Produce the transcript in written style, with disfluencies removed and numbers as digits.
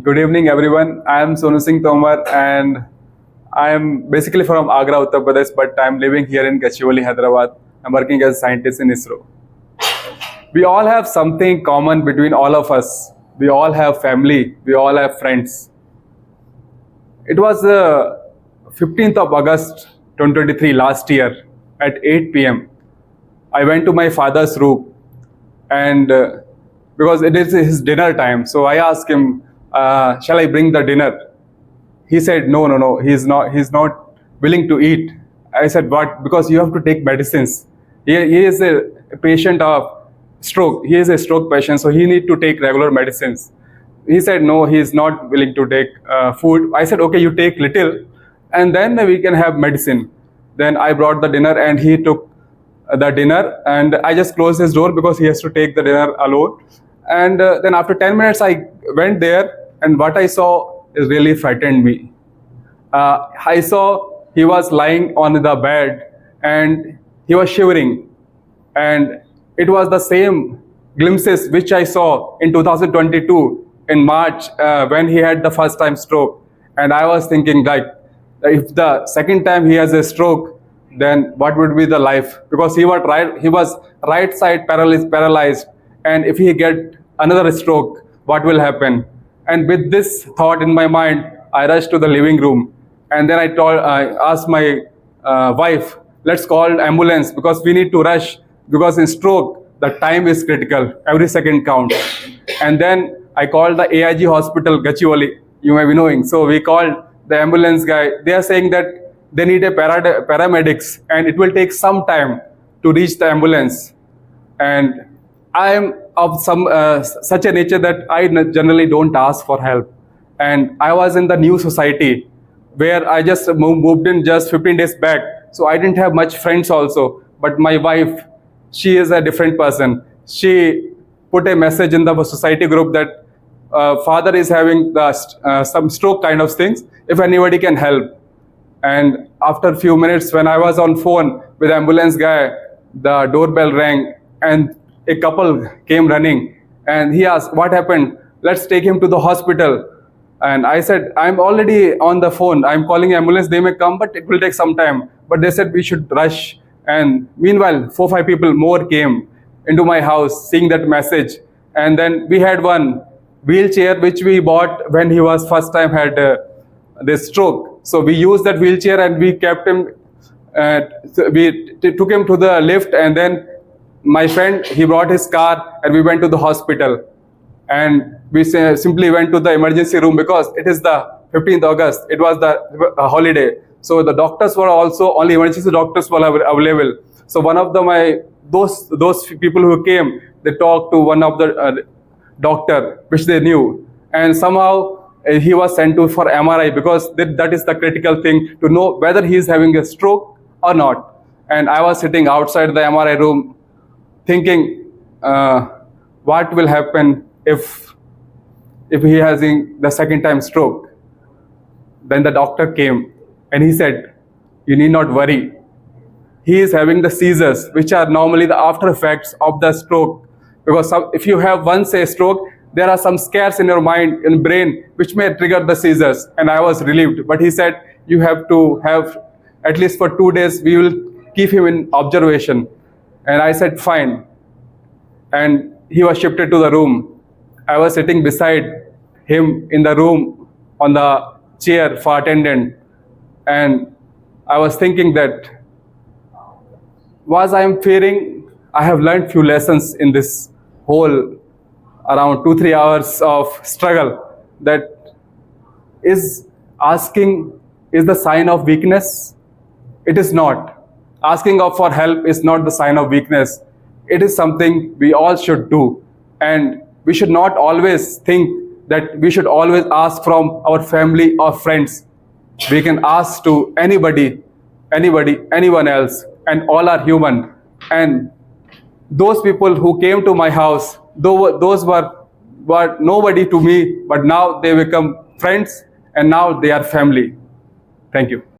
Good evening, everyone. I am Sonu Singh Tomar, and I am basically from Agra, Uttar Pradesh, but I am living here in Gachibowli, Hyderabad. I'm working as a scientist in ISRO. We all have something common between all of us. We all have family. We all have friends. It was 15th of August 2023 last year at 8 p.m. I went to my father's room, and because it is his dinner time, so I asked him, "Shall I bring the dinner?" He said, "No, no, no. He's not willing to eat." I said, "What?" Because you have to take medicines. He is a patient of stroke. He is a stroke patient, so he need to take regular medicines. He said, "No, he is not willing to take food." I said, "Okay, you take little, and then we can have medicine." Then I brought the dinner, and he took the dinner, and I just closed his door because he has to take the dinner alone. And then after 10 minutes, I went there, and what I saw is really frightened me. I saw he was lying on the bed, and he was shivering, and it was the same glimpses which I saw in 2022 in March when he had the first time stroke. And I was thinking, like, if the second time he has a stroke, then what would be the life? Because he was right side paralyzed, and if he get another stroke, what will happen? And with this thought in my mind, I rushed to the living room, and then I asked my wife, "Let's call ambulance because we need to rush, because in stroke the time is critical, every second counts." And then I called the AIG hospital, Gachibowli, you may be knowing. So we called the ambulance guy. They are saying that they need a paramedics, and it will take some time to reach the ambulance. And I am of such a nature that I generally don't ask for help. And I was in the new society where I just moved in just 15 days back. So I didn't have much friends also. But my wife, she is a different person. She put a message in the society group that father is having some stroke kind of things, if anybody can help. And after a few minutes, when I was on phone with the ambulance guy, the doorbell rang, and a couple came running, and he asked, "What happened? Let's take him to the hospital." And I said, "I'm already on the phone. I'm calling ambulance. They may come, but it will take some time." But they said we should rush. And meanwhile, 4-5 people more came into my house seeing that message. And then we had one wheelchair which we bought when he was first time had this stroke. So we used that wheelchair, and we kept him. Took him to the lift, and then my friend, he brought his car, and we went to the hospital. And we simply went to the emergency room because it is the 15th August. It was the holiday. So the doctors were also, only emergency doctors were available. So one of those people who came, they talked to one of the doctor, which they knew. And somehow he was sent to for MRI, because that is the critical thing to know whether he is having a stroke or not. And I was sitting outside the MRI room thinking, what will happen if he has the second time stroke? Then the doctor came, and he said, "You need not worry. He is having the seizures, which are normally the after effects of the stroke. Because if you have once a stroke, there are some scares in your mind and brain which may trigger the seizures." And I was relieved. But he said, "You have to have at least for 2 days, we will keep him in observation." And I said, "Fine." And he was shifted to the room. I was sitting beside him in the room on the chair for attendant. And I was thinking that, was I am fearing, I have learned few lessons in this whole around 2-3 hours of struggle, that is asking is the sign of weakness. It is not. Asking for help is not the sign of weakness. It is something we all should do. And we should not always think that we should always ask from our family or friends. We can ask to anybody, anyone else, and all are human. And those people who came to my house, those were nobody to me, but now they become friends, and now they are family. Thank you.